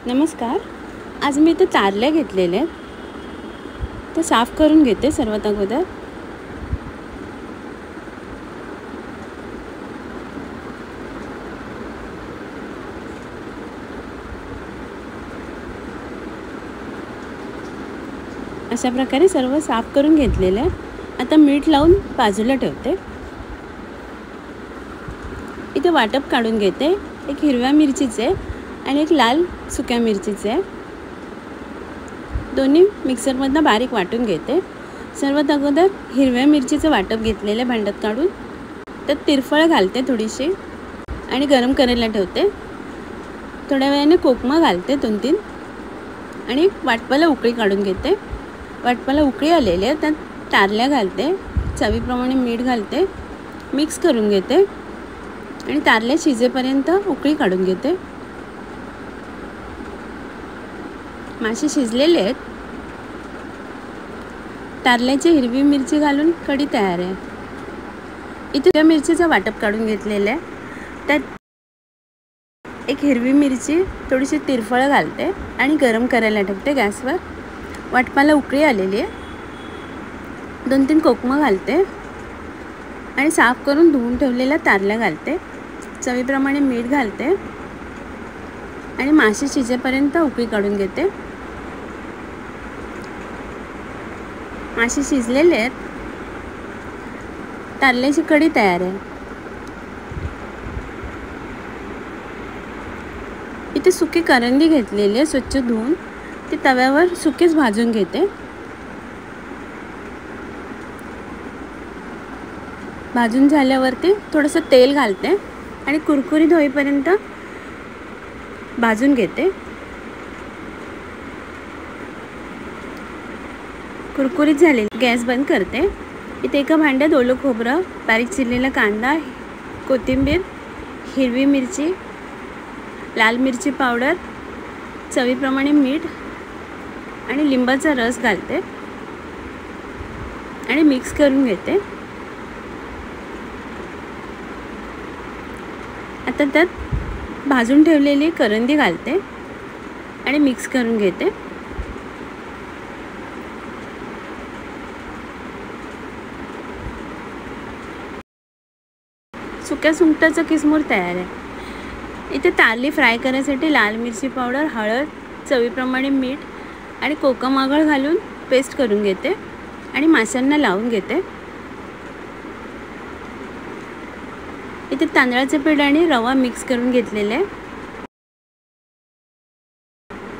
नमस्कार. आज मी इथे कारले घेतलेले आहेत, ते साफ करून घेते सर्वात अगोदर. अशा प्रकारे सर्व साफ करून घेतलेले आहे. आता मीठ लावून बाजूला ठेवते. इथे वाटप काढून घेते. एक हिरव्या मिरचीचे आणि एक लाल सुक्या मिरचीचे. दोन्ही मिक्सरमधनं बारीक वाटून घेते. सर्वात अगोदर हिरव्या मिरचीचं वाटप घेतलेलं भांड्यात काढून त्यात तिरफळ घालते थोडीशी आणि गरम करायला ठेवते. थोड्या वेळाने कोकमं घालते 2-3 आणि वाटपाला उकळी काढून घेते. वाटपाला उकळी आलेली आहे त्यात कारल्या घालते, चवीप्रमाणे मीठ घालते, मिक्स करून घेते आणि कारले शिजेपर्यंत उकळी काढून घेते. मासे शिजलेले आहेत. कारल्याची हिरवी मिरची घालून कढी तयार आहे. इथे मिरचीचं वाटप काढून घेतलेलं आहे. त्यात एक हिरवी मिरची थोडीशी तिरफळ घालते आणि गरम करायला ठेवते गॅसवर. वाटपाला उकळी आलेली आहे. 2-3 कोकमं घालते आणि साफ करून धुवून ठेवलेल्या कारल्या घालते. चवीप्रमाणे मीठ घालते आणि मासे शिजेपर्यंत उकळी काढून घेते. मासे शिजलेले आहेत. कारल्याची कढी तयार आहे. इथे सुकी करंदी घेतलेली आहे स्वच्छ धुवून. ती तव्यावर सुकीच भाजून घेते. भाजून झाल्यावरती थोडंसं तेल घालते आणि कुरकुरीत होईपर्यंत भाजून घेते. कुरकुरीत झाले गॅस बंद करते. इथे एका भांड्यात ओलं खोबरं, बारीक चिरलेला कांदा, कोथिंबीर, हिरवी मिरची, लाल मिरची पावडर, चवीप्रमाणे मीठ आणि लिंबाचा रस घालते आणि मिक्स करून घेते. आता त्यात भाजून ठेवलेली करंदी घालते आणि मिक्स करून घेते. सुक्या सुंगटाचा किसमूर तयार आहे. इथे कारली फ्राय करण्यासाठी लाल मिरची पावडर, हळद, चवीप्रमाणे मीठ आणि कोकम आगळ घालून पेस्ट करून घेते आणि माशांना लावून घेते. इथे तांदळाचे पीठ आणि रवा मिक्स करून घेतलेले आहे.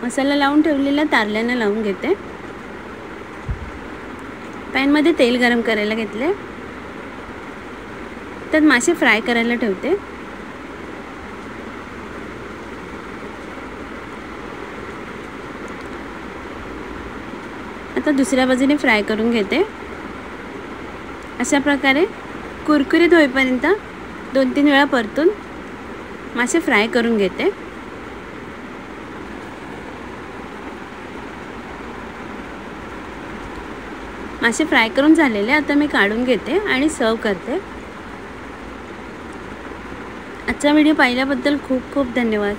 मसाला लावून ठेवलेला कारल्यांना लावून घेते. पॅनमध्ये तेल गरम करायला घेतले. त्यात मासे फ्राय करायला ठेवते. आता दुसऱ्या बाजूने फ्राय करून घेते. अशा प्रकारे कुरकुरीत होईपर्यंत 2-3 वेळा परतून मासे फ्राय करून घेते. मासे फ्राय करून झालेले आता मी काढून घेते आणि सर्व करते. आजचा व्हिडिओ पाहिल्याबद्दल खूप खूप धन्यवाद.